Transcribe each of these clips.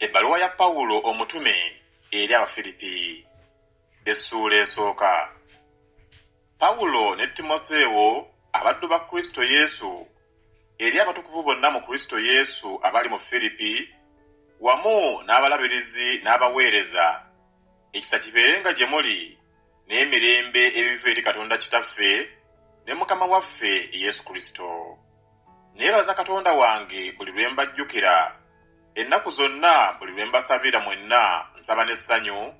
Ebbaluwa ya Pawulo omutume eri Abafilipi. Essuula esooka. Pawulo ne Timoseewo abaddu ba Kristo Yesu eri abatukuvu bonna mu Kristo Yesu abali mu Filipi, wamu n'abalabirizi n'abaweereza, ekisa kibeerenga gye muli n'emirembe ebiva eri Katonda Kitaffe ne Mukama waffe Yesu Kristo. Neebaza Katonda wange buli lwe mbajjukira, ennaku zonna buli lwe mbasabira mwenna nsaba n'essanyu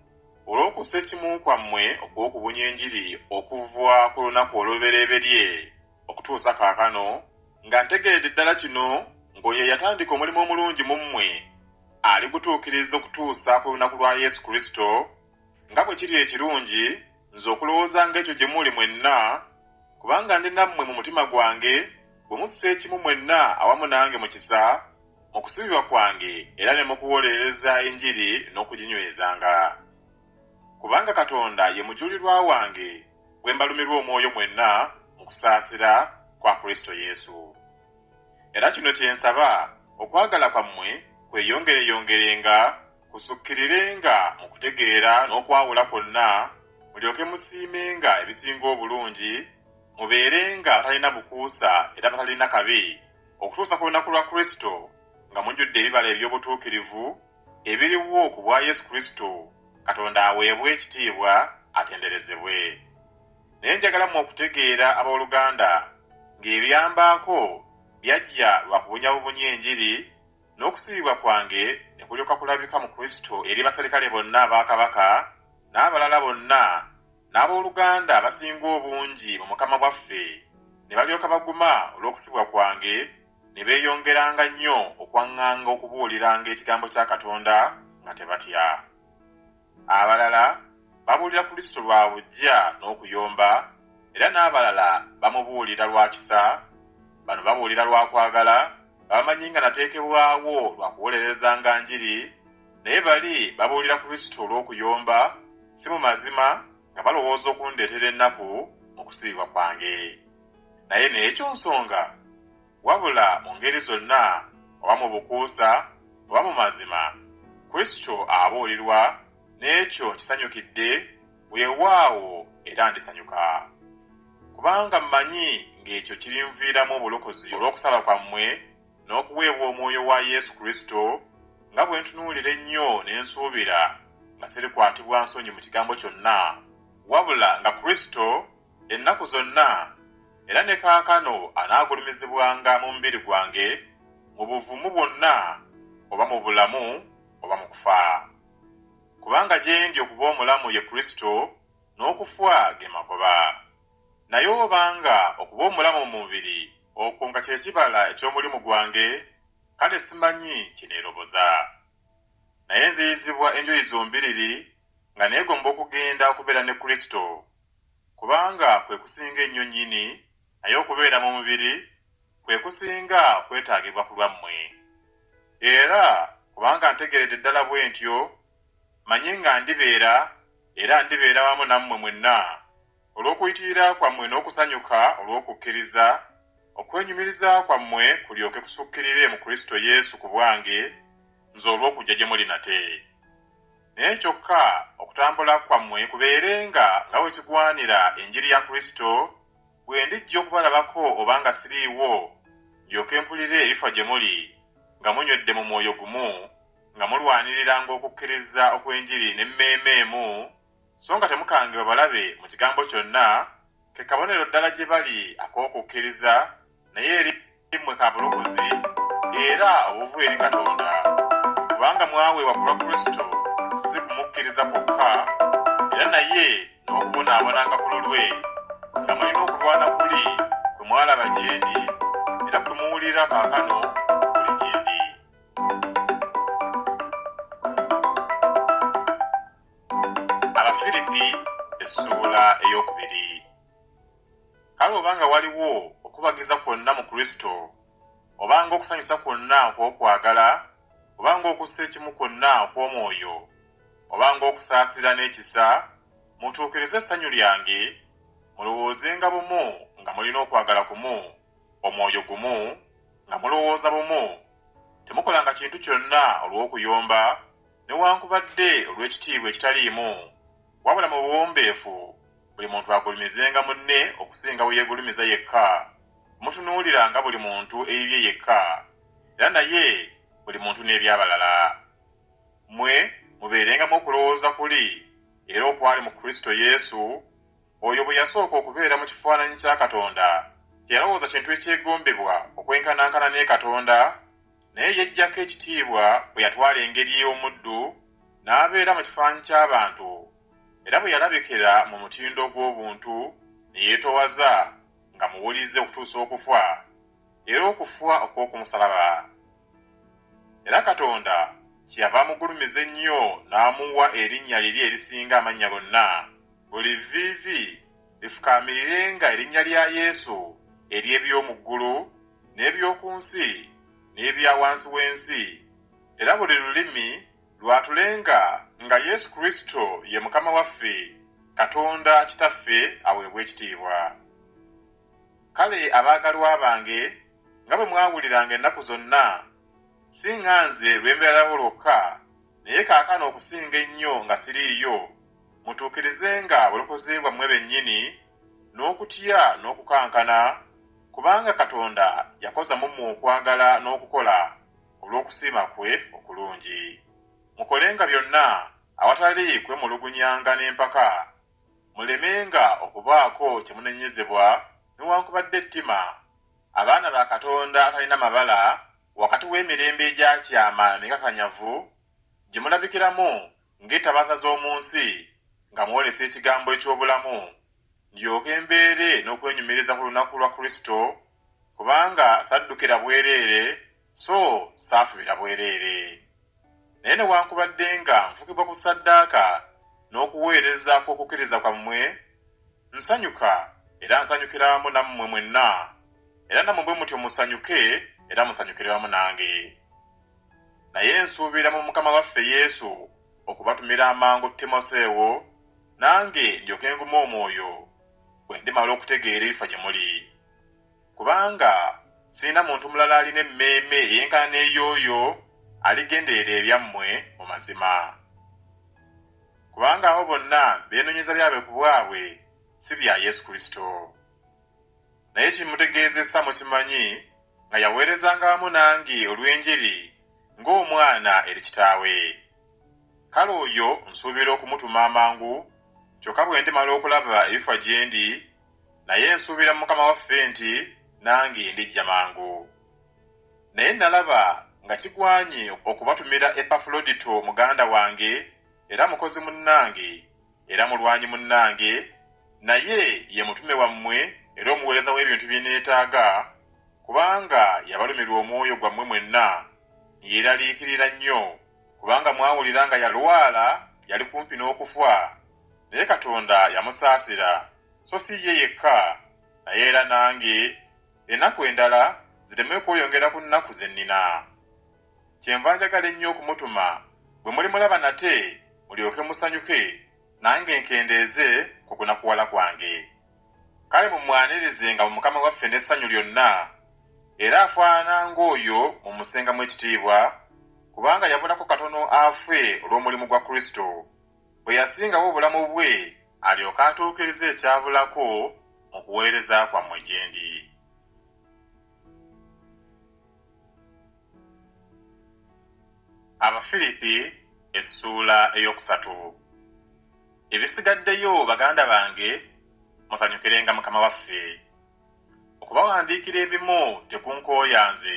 olw'okussa ekimu kwammwe okw'okubunya Enjiri okuva ku lunaku olubereberye okutuusa kaakano, nga ntegeredde ddala kino ng'oyo yatandika omulimu omulungi mu mmwe aligutuukiriza okutuusa ku lunaku lwa Yesu Kristo, nga bwe kiri ekirungi nze okulowooza ng'ekyo gye muli mwenna, kubanga ndi nammwe mu mutima gwange bwe mussa ekimu mwenna awamu nange mu kisa, mu kusibibwa kwange era ne mu kuwolereza Enjiri n'okuginywezanga. Kubanga Katonda ye mujulirwa wange bwe mbalumirwa omwoyo mwenna mu kusaasira kwa Kristo Yesu. Era kino kye nsaba, okwagala kwammwe kweyongereyongerenga, kusukkirirenga mu kutegeera n'okwawula kwonna, mulyoke musiimenga ebisinga obulungi, mubeerenga batalina bukuusa era batalina kabi, okutuusa ku lunaku lwa Kristo, nga mujjudde ebibala eby'obutuukirivu ebiriwo ku bwa Yesu Kristo, Katonda aweebwe ekitiibwa atenderezebwe. Naye njagala mmwe okutegeera abooluganda ng'ebyambaako byajja lwa kubunyabubunya Enjiri, n'okusibibwa kwange ne kulyoka kulabika mu Kristo eri baserikale bonna aba Kabaka n'abalala bonna n'abooluganda abasinga obungi mu Mukama bwaffe, ne balyoka baguma olw'okusibibwa kwange, ne beeyongeranga nnyo okwaŋŋanga okubuuliranga ekigambo kya Katonda nga tebatya. Abalala babuulira Kristo lwa buggya n'okuyomba, era n'abalala bamubuulira lwa kisa, bano babuulira lwa kwagala, bamanyi nga nateekebwawo lwa kuwolerezanga Njiri, naye bali babuulira Kristo olw'okuyomba, si mu mazima, nga balowooza okundeetera ennaku mu kusibibwa kwange. Naye n'ekyo nsonga, wabula mu ngeri zonna, oba mu bukuusa, oba mu mazima, Kristo abuulirwa, n'ekyo nkisanyukidde, weewaawo era ndisanyuka. Kubanga mmanyi ng'ekyo kirinviiramu obulokozi olw'okusaba kwammwe n'okuweebwa omwoyo wa Yesu Kristo, nga bwe ntunuulira ennyo ne nsuubira nga sirikwatibwa nsonyi mu kigambo kyonna, wabula nga Kristo ennaku zonna era ne kaakano anaagulumizibwanga mu mubiri gwange, mu buvumu bwonna, oba mu bulamu, oba mu kufa. Kubanga gye ndi okuba omulamu ye Kristo, n'okufa ge magoba. Naye obanga okuba omulamu mu mubiri okwo nga kye kibala eky'omulimu gwange, kale simanyi kineeroboza. Naye nziyizibwa enjuyi zombiriri nga neegomba okugenda okubeera ne Kristo, kubanga kwe kusinga ennyo nnyini, naye okubeera mu mubiri kwe kusinga kwetaagibwa ku lwammwe. Era kubanga ntegeredde ddala bwe ntyo, manyi nga ndibeera era ndibeera wamu nammwe mwenna, olw'okuyitirira kwammwe n'okusanyuka olw'okukkiriza, okwenyumiriza kwammwe kulyoke kusukkirire mu Kristo Yesu ku bwange, nze olw'okujja gye muli nate. Naye kyokka okutambula kwammwe kubeerenga nga bwe kigwanira Enjiri ya Kristo, bwe ndijja okubalabako obanga siriiwo, ndyoke mpulire ebifa gye muli, nga munywedde mu mwoyo gumu, nga mulwaniriranga okukkiriza okw'Enjiri n'emmeeme emu, so nga temukangibwa balabe mu kigambo kyonna, ke kabonero ddala gye bali ak'okukkiriza, naye eri mmwe ka bulokozi, era obuvu eri Katonda, kubanga mwaweebwa ku lwa Kristo, si kumukkiriza kwokka, era naye n'okubonaabonanga ku lulwe, nga mulina okulwana kuli kwe mwalaba gye ndi, era kwe muwulira kaakano kuli gye ndi. Abafilipi essuula ey'okubiri. Kale obanga waliwo okubagiza kwonna mu Kristo, obanga okusanyusa kwonna okw'okwagala, obanga okussa ekimu kwonna okw'omwoyo, obanga okusaasira n'ekisa, mutuukirize essanyu lyange, mulowoozenga bumu nga mulina okwagala kumu, omwoyo gumu, nga mulowooza bumu, temukolanga kintu kyonna olw'okuyomba newankubadde olw'ekitiibwa ekitaliimu, wabula mu buwombeefu buli muntu agulumizenga munne okusinga we yeegulumiza yekka, mutunuuliranga buli muntu ebibye yekka, era naye buli muntu n'ebyabalala. Mmwe mubeerengamu okulowooza kuli era okwali mu Kristo Yesu, oyo bwe yasooka okubeera mu kifaananyi kya Katonda teyalowooza kintu ekyegombebwa okwenkanankana ne Katonda, naye yeggyako ekitiibwa bwe yatwala engeri y'omuddu n'abeera mu kifaananyi ky'abantu, era bwe yalabikira mu mutindo gw'obuntu ne yeetowaza nga muwulize okutuusa okufa, era okufa okw'okumusalaba. Era Katonda kyeyava amugulumiza ennyo n'amuwa erinnya liri erisinga amannya gonna, buli vviivi lifukaamirirenga erinnya lya Yesu ery'eby'omu ggulu n'eby'oku nsi n'ebya wansi w'ensi, era buli lulimi lwatulenga nga Yesu Kristo ye Mukama waffe, Katonda Kitaffe aweebwe ekitiibwa. Kale abaagalwa bange, nga bwe mwawuliranga ennaku zonna, si nga nze lw'embeerawo lwokka, naye kaakano okusinga ennyo nga siriiyo, mutuukirizenga obulokozi bwammwe bennyini n'okutya n'okukankana, kubanga Katonda yakoza mu mmwe okwagala n'okukola olw'okusiima kwe okulungi. Mukolenga byonna awatali kwemulugunyanga n'empaka, mulemenga okubaako kye munenyezebwa newankubadde ettima, abaana ba Katonda atalina mabala wakati w'emirembe egya kyama n'ekakanyavu gye mulabikiramu ng'ettabaza z'omu nsi, nga mwolesa ekigambo eky'obulamu, ndyoke mbeere n'okwenyumiriza ku lunaku lwa Kristo, kubanga saddukira bwereere so saafubira bwereere. Naye newankubadde nga nfukibwa ku ssaddaaka n'okuweereza kw'okukkiriza kwammwe, nsanyuka era nsanyukira wamu nammwe mwenna, era nammwe bwe mutyo musanyuke era musanyukire wamu nange. Naye nsuubira mu Mukama waffe Yesu okubatumira amangu Timoseewo, nange ndyoke ngume omwoyo bwe ndimala okutegeera ebifa gye muli, kubanga sirina muntu mulala alina emmeeme eyenkana n'ey'oyo aligenderera ebyammwe mu mazima. Kubanga abo bonna beenoonyeza byabwe ku bwabwe si bya Yesu Kristo. Naye kimutegeezesa mukimanyi nga yaweerezanga wamu nange olw'enjiri ng'omwana eri kitaawe. Kale oyo nsuubira okumutuma amangu, kyokka bwe ndimala okulaba ebifa gye ndi, naye nsuubira mu Mukama waffe nti nange ndijja mangu. Naye nalaba nga kigwanye okubatumira Epafulodito muganda wange era mukozi munnange era mulwanyi munnange, naye ye mutume wammwe era omuweereza w'ebintu bye neetaaga, kubanga yabalumirwa omwoyo gwammwe mwenna, yeeraliikirira nnyo, kubanga mwawulira nga yalwala yali kumpi n'okufa, naye Katonda yamusaasira, so si ye yekka naye era nange, ennaku endala zireme kweyongera ku nnaku ze nnina. Kyenva njagala ennyo okumutuma, bwe mulimulaba nate mulyoke musanyuke, nange nkendeeze ku kunakuwala kwange. Kale mumwanirizenga mu Mukama waffe n'essanyu lyonna, era afaanana ng'oyo mumusengamu ekitiibwa, kubanga yabulako katono afe olw'omulimu gwa Kristo, bwe yasingawo obulamu bwe alyoke atuukirize ekyabulako mu kuweereza kwammwe gye ndi. Abafilipi essuula ey'okusatu. Ebisigaddeyo baganda bange, musanyukirenga Mukama waffe. Okubawandiikira ebimu tekunkooya nze,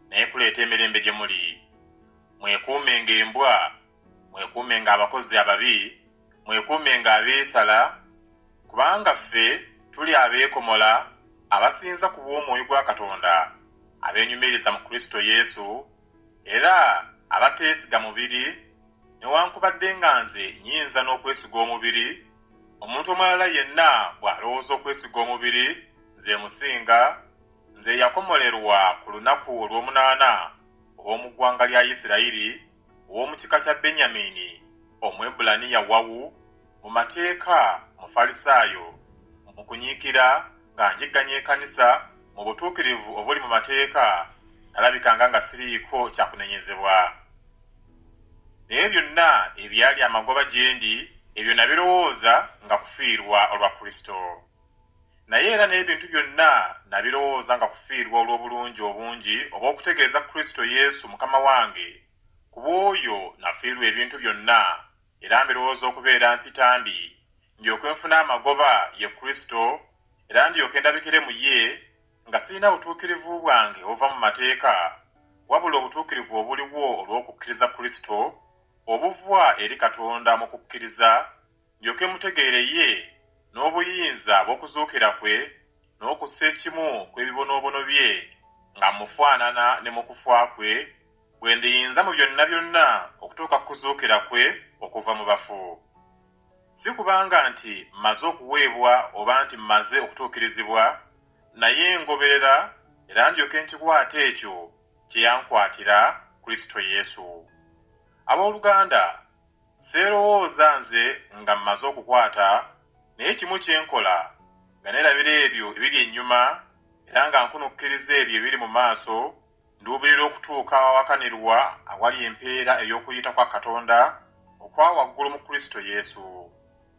naye kuleeta emirembe gye muli. Mwekuumenga embwa, mwekuumenga abakozi ababi, mwekuumenga abeesala, kubanga ffe tuli abeekomola, abasinza ku bw'omwoyo gwa Katonda, abeenyumiriza mu Kristo Yesu, era abateesiga mubiri, newankubadde nga nze nnyinza n'okwesiga omubiri. Omuntu omulala yenna bw'alowooza okwesiga omubiri, nze musinga, nze yakomolerwa ku lunaku olw'omunaana ow'omu ggwanga lya Isirayiri, ow'omu kika kya Benyamini, Omwebbulaniya wawu, mu mateeka Mufalisaayo, mu kunyiikira nga njigganya ekkanisa mu butuukirivu obuli mu mateeka, nalabikanga nga siriiko kyakunenyezebwa. Naye byonna ebyali amagoba gye ndi, ebyo nabirowooza nga kufiirwa olwa Kristo. Naye era n'ebintu byonna nabirowooza nga kufiirwa olw'obulungi obungi obw'okutegeeza Kristo Yesu Mukama wange, kuba oyo nafiirwa ebintu byonna, era mbirowooza okubeera mpitambi, ndyoke nfune amagoba ye Kristo, era ndyoke ndabikire mu ye, nga sirina butuukirivu bwange obuva mu mateeka, wabula obutuukirivu obuliwo olw'okukkiriza Kristo, obuva eri Katonda mu kukkiriza, ndyoke mutegeere ye n'obuyinza bw'okuzuukira kwe, n'okussa ekimu kw'ebibonoobono bye, nga mufaanana ne mu kufa kwe, bwe ndiyinza mu byonna byonna okutuuka ku kuzuukira kwe okuva mu bafu. Si kubanga nti mmaze okuweebwa oba nti mmaze okutuukirizibwa, naye ngoberera era ndyoke nkikwata ekyo kye yankwatira Kristo Yesu. Abooluganda, seerowooza nze nga mmaze okukwata, naye kimu kye nkola nga neerabira ebyo ebiri ennyuma, era nga nkunukkiriza ebyo ebiri mu maaso, nduubirira okutuuka awawakanirwa awali empeera ey'okuyita kwa Katonda okwa waggulu mu Kristo Yesu.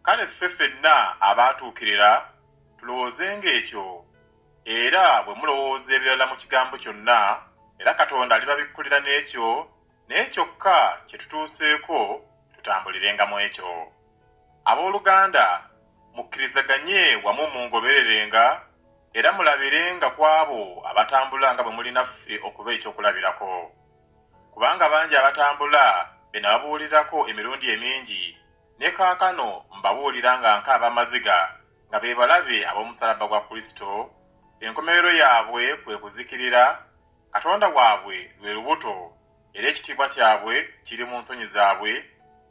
Kale ffe ffenna abaatuukirira tulowoozenga ekyo, era bwe mulowooza ebirala mu kigambo kyonna, era Katonda alibabikkulira n'ekyo, naye kyokka kye tutuuseeko tutambulirenga mu ekyo. Abooluganda, mukkirizaganye wamu mungobererenga, era mulabirenga ku abo abatambula nga bwe muli naffe okuba ekyokulabirako. Kubanga bangi abatambula be nababuulirako emirundi emingi, ne kaakano mbabuulira nga nkaaba amaziga, nga be balabe ab'omusalaba gwa Kristo, enkomerero yaabwe kwe kuzikirira, Katonda waabwe lwe lubuto, era ekitiibwa kyabwe kiri mu nsonyi zaabwe,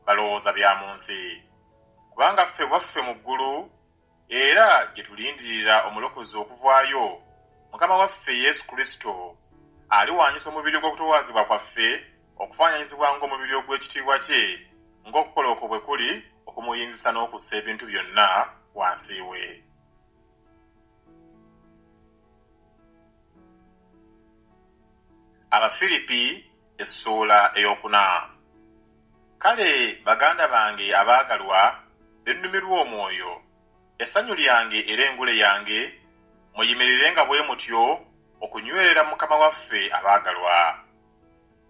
balowooza bya mu nsi. Kubanga ffe bwaffe mu ggulu, era gye tulindirira omulokozi okuvaayo, Mukama waffe Yesu Kristo, aliwanyisa omubiri gw'okutowazibwa kwaffe okufaananyizibwa ng'omubiri ogw'ekitiibwa kye, ng'okukola okwo bwe kuli okumuyinzisa n'okussa ebintu byonna wansi we. Abafilipi essuula ey'okuna. Kale baganda bange abaagalwa, bennumirwa omwoyo, essanyu lyange era engule yange, muyimirirenga bwe mutyo okunywerera Mukama waffe abaagalwa.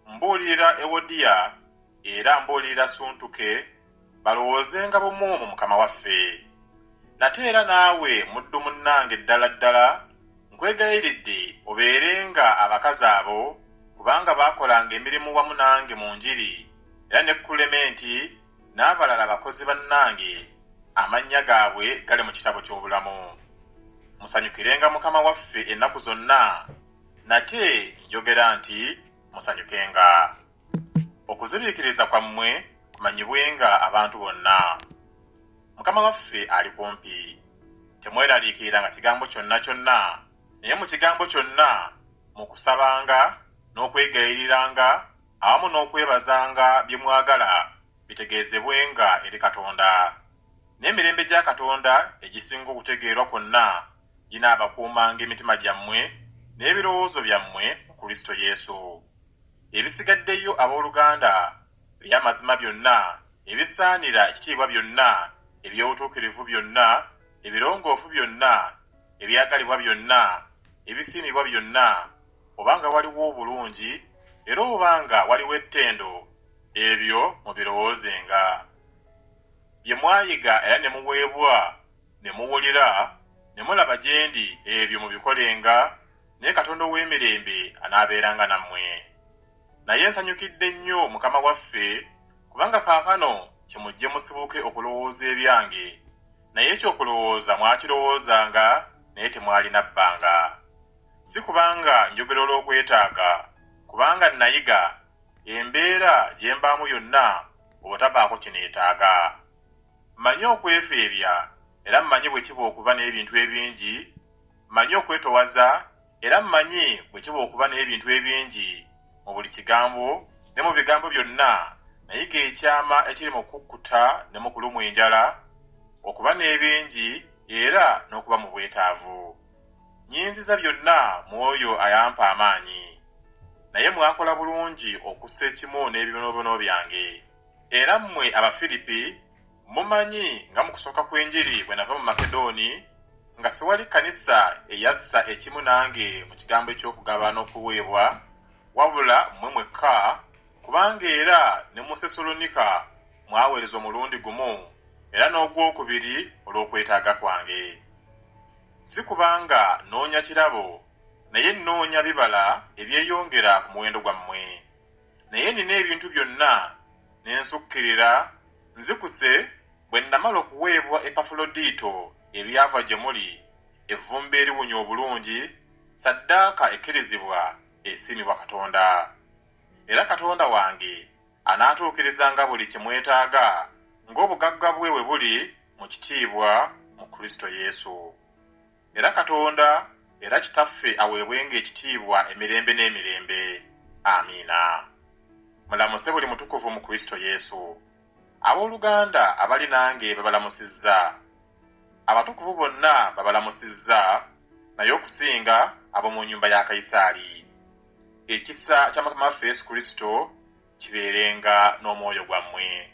Mbuulirira Ewodiya era mbuulirira Suntuke balowoozenga bumu mu Mukama waffe. Nate era naawe muddu munnange ddala ddala, nkwegayiridde obeerenga abakazi abo, kubanga baakolanga emirimu wamu nange mu njiri, era ne Kulementi n'abalala abakozi bannange, amannya gaabwe gali mu kitabo ky'obulamu. Musanyukirenga Mukama waffe ennaku zonna, nate njogera nti musanyukenga. Okuziriikiriza kwammwe kumanyibwenga abantu bonna. Mukama waffe ali kumpi. Temweraliikiranga kigambo kyonna kyonna, naye mu kigambo kyonna mu kusabanga n'okwegayiriranga awamu n'okwebazanga bye mwagala bitegeezebwenga eri Katonda. N'emirembe gya Katonda egisinga okutegeerwa kwonna ginaabakuumanga emitima gyammwe n'ebirowoozo byammwe mu Kristo Yesu. Ebisigaddeyo abooluganda, eby'amazima byonna, ebisaanira ekitiibwa byonna, eby'obutuukirivu byonna, ebirongoofu byonna, ebyagalibwa byonna, ebisiimibwa byonna, obanga waliwo obulungi, era obanga waliwo ettendo, ebyo mubirowoozenga. Bye mwayiga era ne muweebwa, ne muwulira, ne mulaba gye ndi, ebyo mubikolenga, naye Katonda ow'emirembe anaabeeranga nammwe. Naye nsanyukidde nnyo Mukama waffe, kubanga kaakano kimujje musibuke okulowooza ebyange, naye ekyokulowooza mwakirowoozanga, naye temwalina bbanga. Si kubanga njogera olw'okwetaaga, kubanga nayiga, embeera gye mbaamu yonna obutabaako kineetaaga. Mmanyi okwefeebya, era mmanyi bwe kiba okuba n'ebintu ebingi, mmanyi okwetowaza, era mmanyi bwe kiba okuba n'ebintu ebingi, mu buli kigambo ne mu bigambo byonna, nayiga ekyama ekiri mu kukkuta ne mu kulumwa enjala, okuba n'ebingi era n'okuba mu bwetaavu. Nnyinziza byonna mu oyo ayampa amaanyi. naye mwakola bulungi okussa ekimu n'ebibonobono byange. Era mmwe Abafiripi mumanyi nga mu kusooka kw'enjiri bwe nava mu Makedoni nga sewali kkanisa eyassa ekimu nange mu kigambo eky'okugaba n'okuweebwa, wabula mmwe mwekka, kubanga era ne mu Sesalonika mwaweereza omulundi gumu, era n'ogwokubiri olw'okwetaaga kwange. Si kubanga noonya kirabo, naye nnoonya bibala ebyeyongera ku muwendo gwammwe. Naye nina ebintu byonna ne nsukkirira, nzikuse bwe nnamala okuweebwa Epafulodito ebyava gye muli, evvumbe eriwunya obulungi, saddaaka ekkirizibwa esiimibwa Katonda. Era Katonda wange anaatuukirizanga buli kye mwetaaga ng'obugagga bwe bwe buli mu kitiibwa mu Kristo Yesu. Era Katonda era Kitaffe aweebwenga ekitiibwa emirembe n'emirembe. Amiina. Mulamuse buli mutukuvu mu Kristo Yesu. Abooluganda abali nange babalamusizza. Abatukuvu bonna babalamusizza, naye okusinga ab'omu nnyumba ya Kayisaali. Ekisa kya Mukama waffe Yesu Kristo kibeerenga n'omwoyo gwammwe.